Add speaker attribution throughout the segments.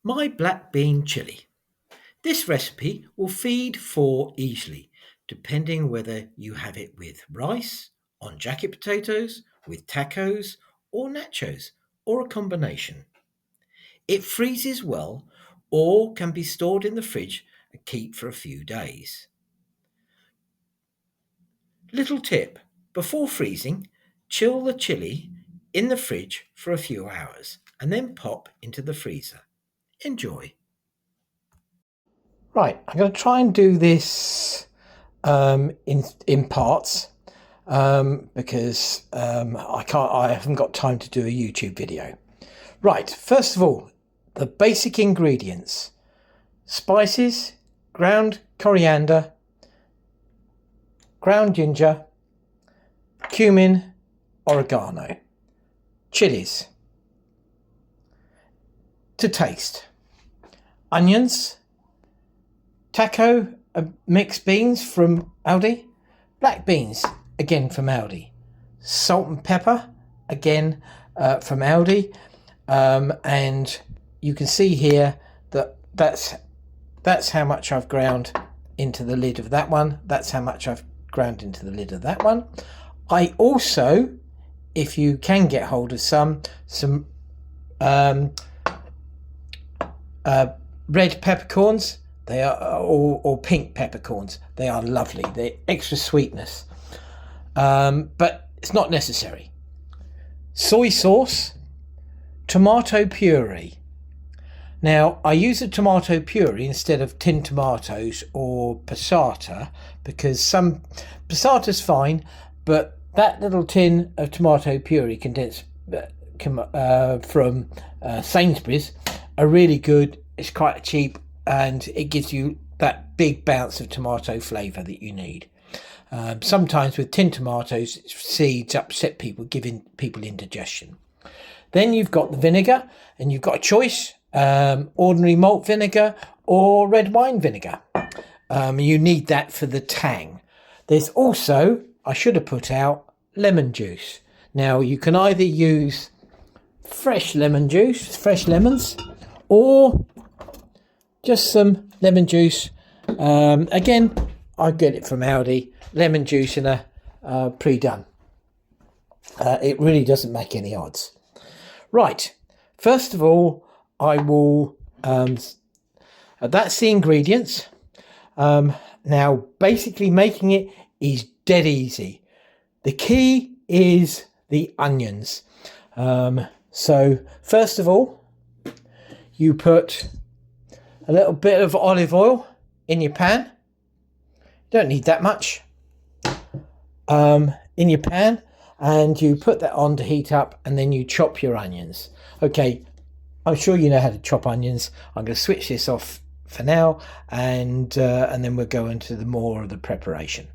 Speaker 1: My black bean chili. This recipe will feed four easily, depending whether you have it with rice, on jacket potatoes, with tacos, or nachos, or a combination. It freezes well or can be stored in the fridge and keep for a few days. Little tip: before freezing, chill the chili in the fridge for a few hours and then pop into the freezer. Enjoy.
Speaker 2: Right, I'm going to try and do this in parts because I haven't got time to do a YouTube video. Right, first of all, the basic ingredients: spices, ground coriander, ground ginger, cumin, oregano, chilies. To taste: onions, taco mixed beans from Aldi, black beans again from Aldi, salt and pepper again from Aldi, and you can see here that that's how much I've ground into the lid of that one. That's how much I've ground into the lid of that one. I also, if you can get hold of some red peppercorns, they are or pink peppercorns. They are lovely. They're extra sweetness, but it's not necessary. Soy sauce, tomato puree. Now I use a tomato puree instead of tin tomatoes or passata because some passata's fine, but that little tin of tomato puree condensed from Sainsbury's are really good. It's quite cheap and it gives you that big bounce of tomato flavour that you need. Sometimes with tin tomatoes, seeds upset people, giving people indigestion. Then you've got the vinegar, and you've got a choice: ordinary malt vinegar or red wine vinegar. You need that for the tang. There's also, I should have put out, lemon juice. Now you can either use fresh lemon juice, fresh lemons, or just some lemon juice. Again, I get it from Aldi. Lemon juice in a pre-done. It really doesn't make any odds. Right, first of all, I will, that's the ingredients. Now, basically making it is dead easy. The key is the onions. So first of all, you put a little bit of olive oil in your pan. Don't need that much. In your pan, and you put that on to heat up, and then you chop your onions. Okay, I'm sure you know how to chop onions. I'm going to switch this off for now, and then we'll go into the more of the preparation.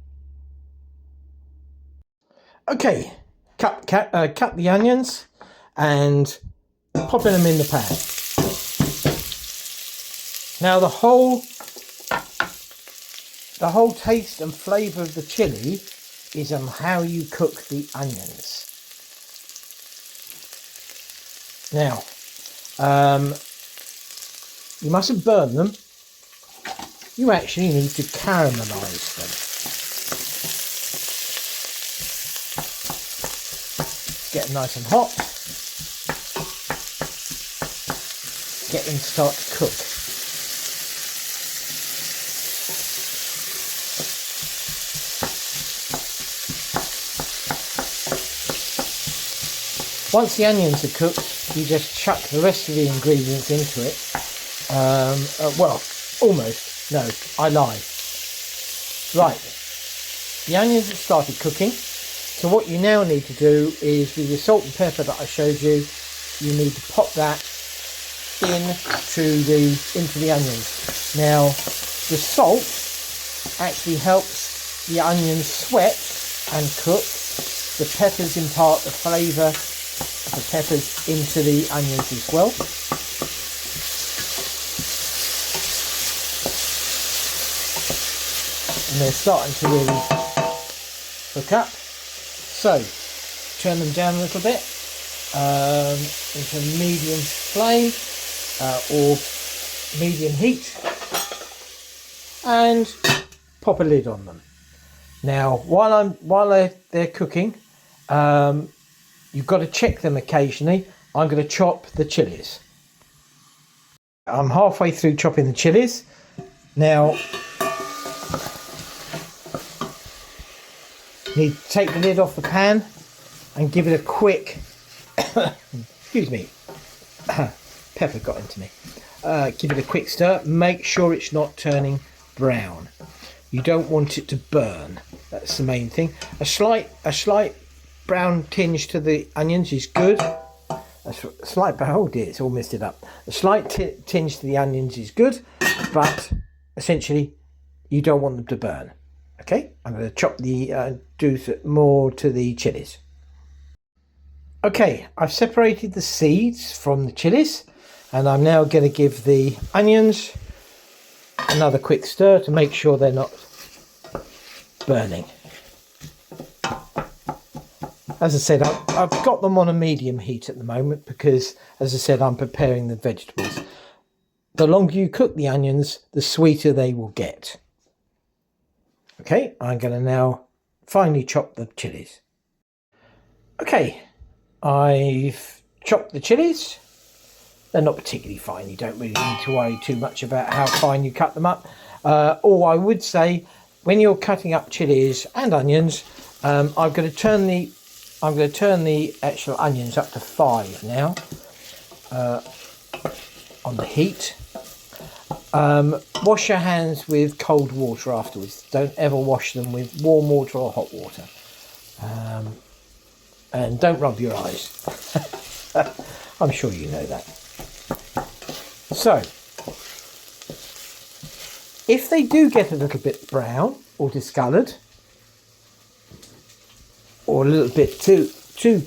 Speaker 2: Okay, cut the onions and popping them in the pan. Now the whole taste and flavour of the chili is on how you cook the onions. Now, you mustn't burn them. You actually need to caramelise them. Get them nice and hot. Get them to start to cook. Once the onions are cooked, you just chuck the rest of the ingredients into it. Well, almost. No, I lie. Right, the onions have started cooking. So what you now need to do is, with your salt and pepper that I showed you, you need to pop that into the onions. Now, the salt actually helps the onions sweat and cook. The peppers impart the flavour of the peppers into the onions as well. And they're starting to really cook up. So, turn them down a little bit into a medium flame, or medium heat and pop a lid on them. Now, while they're cooking, you've got to check them occasionally. I'm going to chop the chilies. I'm halfway through chopping the chilies. Now, need to take the lid off the pan and give it a quick, excuse me, pepper got into me. Give it a quick stir. Make sure it's not turning brown. You don't want it to burn. That's the main thing. A slight brown tinge to the onions is good. A slight, oh dear, it's all messed it up. A slight tinge to the onions is good, but essentially you don't want them to burn. Okay, I'm going to chop the do more to the chilies. Okay, I've separated the seeds from the chilies, and I'm now going to give the onions another quick stir to make sure they're not burning. As I said, I've got them on a medium heat at the moment because, as I said, I'm preparing the vegetables. The longer you cook the onions, the sweeter they will get. Okay, I'm going to now finely chop the chilies. Okay, I've chopped the chilies. They're not particularly fine. You don't really need to worry too much about how fine you cut them up. Or I would say, when you're cutting up chilies and onions, I'm going to turn the actual onions up to 5 now on the heat. Wash your hands with cold water afterwards. Don't ever wash them with warm water or hot water. And don't rub your eyes. I'm sure you know that. So, if they do get a little bit brown or discoloured, or a little bit too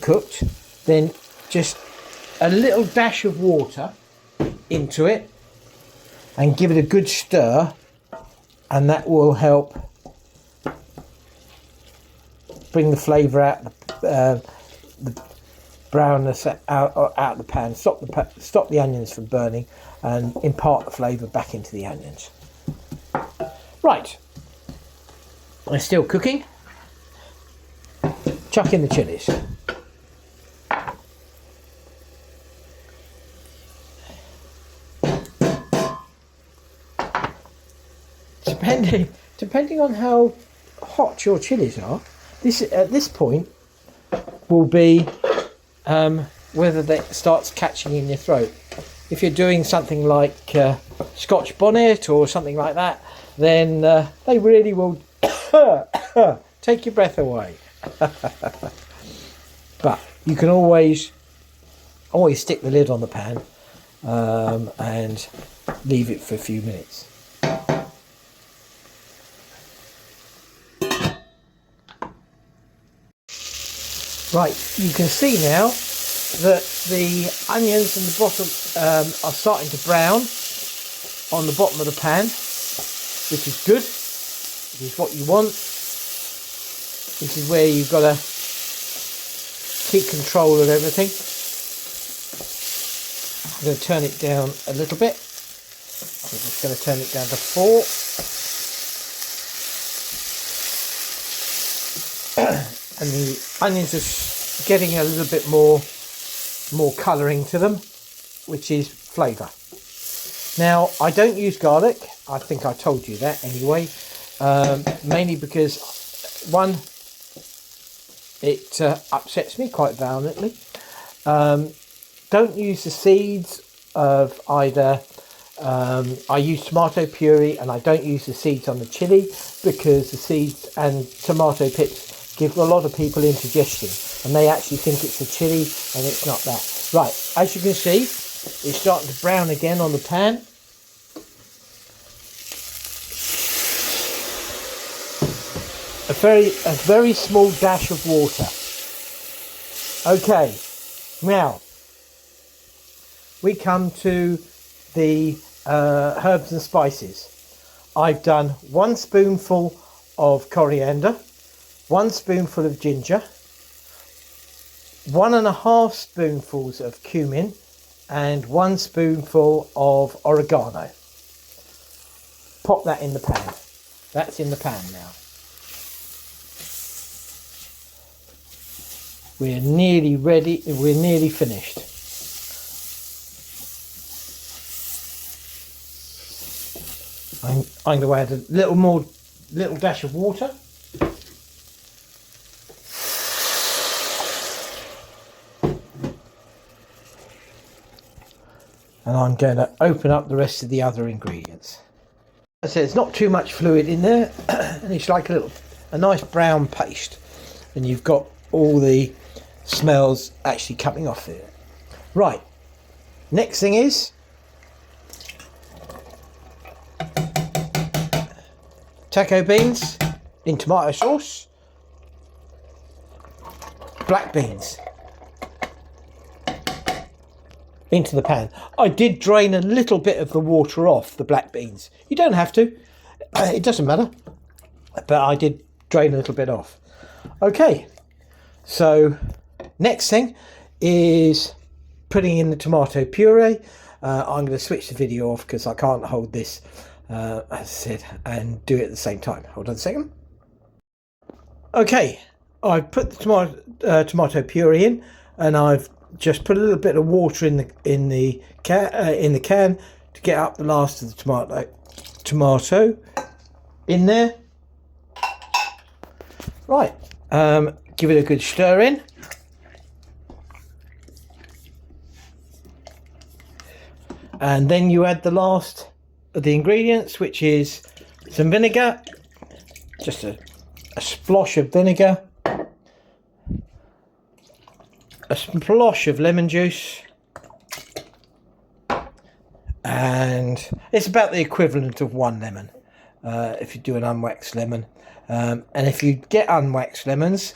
Speaker 2: cooked, then just a little dash of water into it and give it a good stir, and that will help bring the flavour out, the brownness out of the pan, stop the onions from burning and impart the flavour back into the onions. Right, they're still cooking. Chuck in the chilies. Depending on how hot your chilies are, this at this point will be whether that starts catching in your throat. If you're doing something like Scotch bonnet or something like that, then they really will take your breath away. But you can always stick the lid on the pan and leave it for a few minutes. Right, you can see now that the onions in the bottom are starting to brown on the bottom of the pan, which is good. This is what you want. This is where you've got to keep control of everything. I'm going to turn it down a little bit. I'm just going to turn it down to 4. And the onions are getting a little bit more colouring to them, which is flavour. Now, I don't use garlic. I think I told you that anyway. Mainly because, one, it upsets me quite violently. Don't use the seeds of either. I use tomato puree, and I don't use the seeds on the chili because the seeds and tomato pips give a lot of people indigestion, and they actually think it's a chili, and it's not that. Right, as you can see, it's starting to brown again on the pan. A very small dash of water. Okay, now we come to the herbs and spices. I've done 1 spoonful of coriander, 1 spoonful of ginger, 1.5 spoonfuls of cumin, and 1 spoonful of oregano. pop that in the pan. That's in the pan now. We're nearly ready. We're nearly finished. I'm going to add a little dash of water. And I'm going to open up the rest of the other ingredients. As I said, it's not too much fluid in there, and it's like a nice brown paste, and you've got all the smells actually coming off it. Right, next thing is taco beans in tomato sauce, black beans into the pan. I did drain a little bit of the water off the black beans. You don't have to, it doesn't matter, but I did drain a little bit off. Okay, so next thing is putting in the tomato puree. I'm going to switch the video off because I can't hold this, as I said, and do it at the same time. Hold on a second. Okay, I've put the tomato puree in, and I've just put a little bit of water in the can to get up the last of the tomato in there. Right, give it a good stir in. And then you add the last of the ingredients, which is some vinegar, just a splosh of vinegar, a splosh of lemon juice, and it's about the equivalent of one lemon if you do an unwaxed lemon. And if you get unwaxed lemons,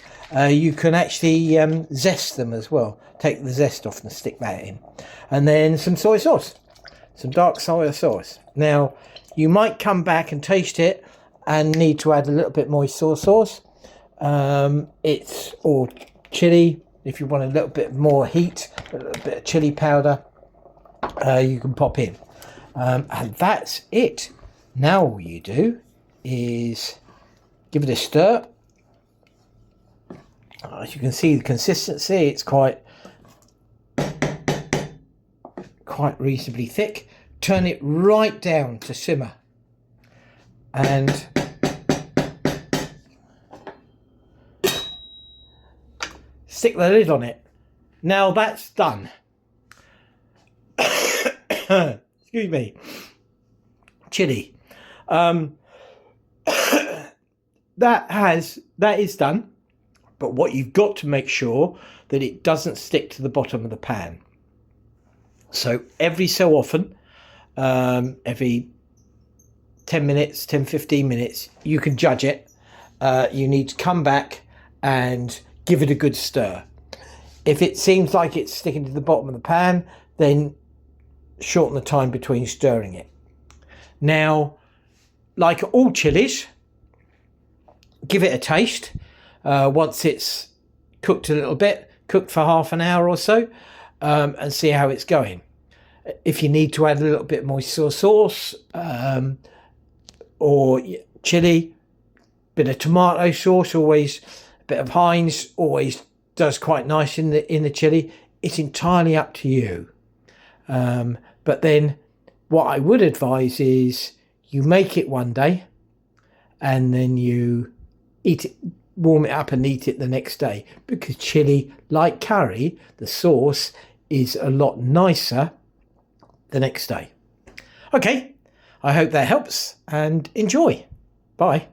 Speaker 2: you can actually zest them as well. Take the zest off and stick that in. And then some soy sauce, some dark soy sauce. Now, you might come back and taste it and need to add a little bit more soy sauce. Or chili. If you want a little bit more heat, a little bit of chili powder, you can pop in. And that's it. Now all you do is give it a stir. As you can see, the consistency, it's quite reasonably thick. Turn it right down to simmer. And stick the lid on it. Now that's done. Excuse me. Chili. That is done. But what you've got to make sure that it doesn't stick to the bottom of the pan. So every so often, every 10 minutes, 10-15 minutes, you can judge it. You need to come back and give it a good stir. If it seems like it's sticking to the bottom of the pan, then shorten the time between stirring it. Now, like all chilies, give it a taste once it's cooked a little bit, cooked for half an hour or so, and see how it's going. If you need to add a little bit more soy sauce or chili, bit of tomato sauce, always a bit of Heinz, always does quite nice in the chili. It's entirely up to you. But then what I would advise is you make it one day and then you eat it, warm it up and eat it the next day, because chili, like curry, the sauce is a lot nicer the next day. Okay, I hope that helps and enjoy. Bye.